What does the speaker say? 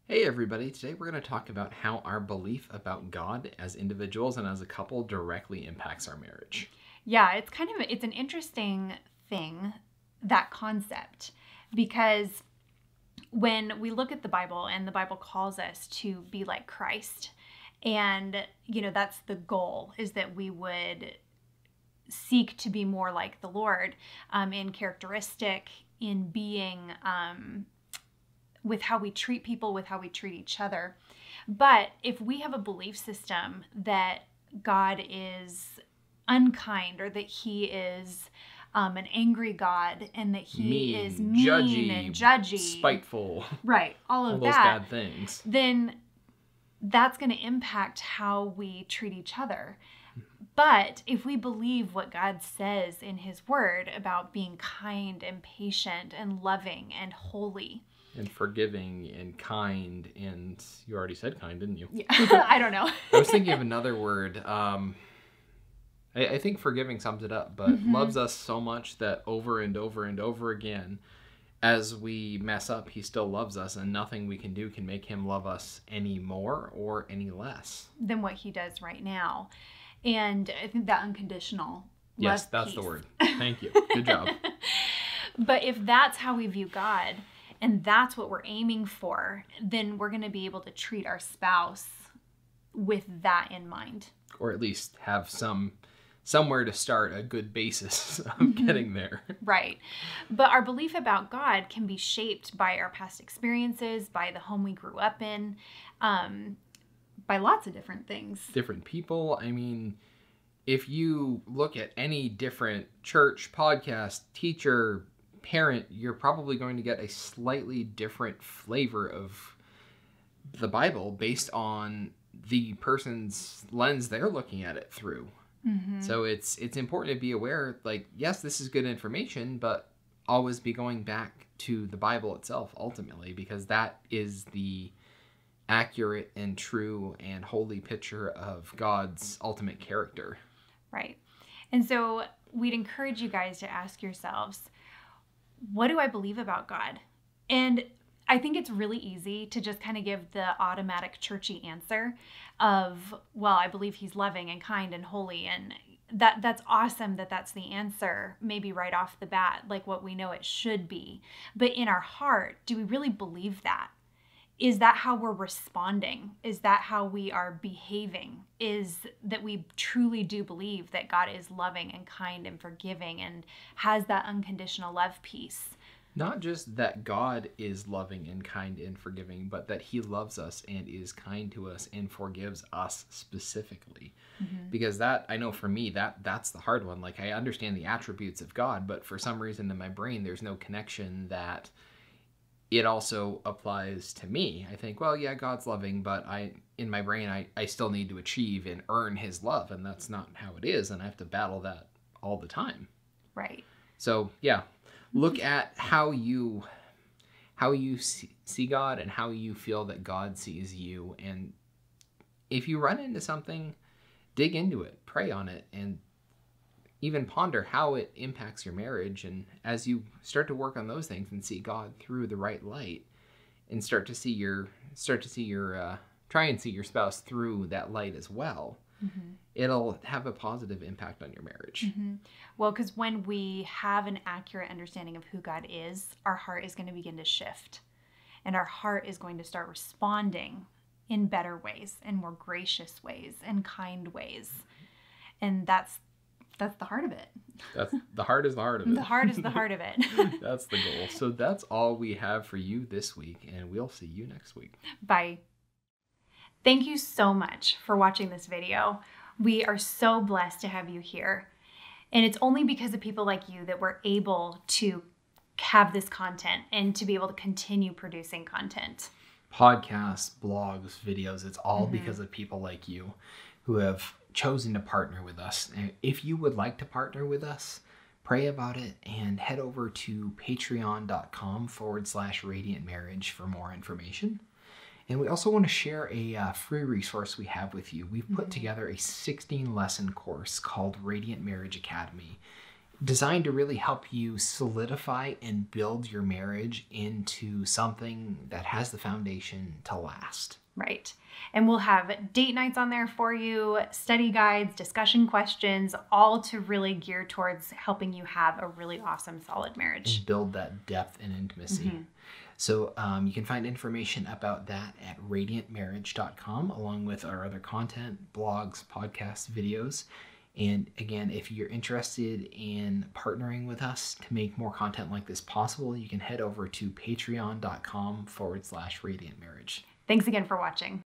Hey everybody, today we're going to talk about how our belief about God as individuals and as a couple directly impacts our marriage. Yeah, it's an interesting thing, that concept, because when we look at the Bible and the Bible calls us to be like Christ, and that's the goal, is that we would seek to be more like the Lord in characteristic, in being, with how we treat people, with how we treat each other. But if we have a belief system that God is unkind, or that he is an angry God, and that he is mean and judgy, spiteful, right, all those that, bad things, then that's going to impact how we treat each other. But if we believe what God says in his word about being kind and patient and loving and holy and forgiving and kind, and you already said kind, didn't you? Yeah. I don't know. I was thinking of another word. I think forgiving sums it up, but loves us so much that over and over and over again, as we mess up, he still loves us, and nothing we can do can make him love us any more or any less than what he does right now. And I think that unconditional yes, love that's piece. The word. Thank you. Good job. But if that's how we view God, and that's what we're aiming for, then we're going to be able to treat our spouse with that in mind. Or at least have somewhere to start, a good basis of getting there. Right. But our belief about God can be shaped by our past experiences, by the home we grew up in, by lots of different things. Different people. I mean, if you look at any different church, podcast, teacher, parent, you're probably going to get a slightly different flavor of the Bible based on the person's lens they're looking at it through. So it's important to be aware, like, yes, this is good information, but always be going back to the Bible itself ultimately, because that is the accurate and true and holy picture of God's ultimate character. Right. And so we'd encourage you guys to ask yourselves, what do I believe about God? And I think it's really easy to just kind of give the automatic churchy answer of, well, I believe he's loving and kind and holy, and that's awesome that that's the answer, maybe right off the bat, like what we know it should be. But in our heart, do we really believe that? Is that how we're responding? Is that how we are behaving? Is that we truly do believe that God is loving and kind and forgiving and has that unconditional love piece? Not just that God is loving and kind and forgiving, but that he loves us and is kind to us and forgives us specifically. Because that, I know for me, that's the hard one. Like, I understand the attributes of God, but for some reason in my brain, there's no connection that it also applies to me. I think, well, yeah, God's loving, but in my brain, I still need to achieve and earn his love, and that's not how it is, and I have to battle that all the time. Right. So, yeah. Look at how you see God and how you feel that God sees you. And if you run into something, dig into it, pray on it, and even ponder how it impacts your marriage. And as you start to work on those things and see God through the right light, and try and see your spouse through that light as well, it'll have a positive impact on your marriage. Well, because when we have an accurate understanding of who God is, our heart is going to begin to shift. And our heart is going to start responding in better ways, and more gracious ways, and kind ways. And that's the heart of it. The heart is the heart of it. The heart is the heart of it. That's the goal. So that's all we have for you this week, and we'll see you next week. Bye. Thank you so much for watching this video. We are so blessed to have you here. And it's only because of people like you that we're able to have this content and to be able to continue producing content. Podcasts, blogs, videos, it's all because of people like you who have chosen to partner with us. And if you would like to partner with us, pray about it and head over to patreon.com/Radiant Marriage for more information. And we also want to share a free resource we have with you. We've put together a 16-lesson course called Radiant Marriage Academy. designed to really help you solidify and build your marriage into something that has the foundation to last. Right. And we'll have date nights on there for you, study guides, discussion questions, all to really gear towards helping you have a really awesome, solid marriage. And build that depth and intimacy. So you can find information about that at radiantmarriage.com, along with our other content, blogs, podcasts, videos. And again, if you're interested in partnering with us to make more content like this possible, you can head over to patreon.com/radiantmarriage. Thanks again for watching.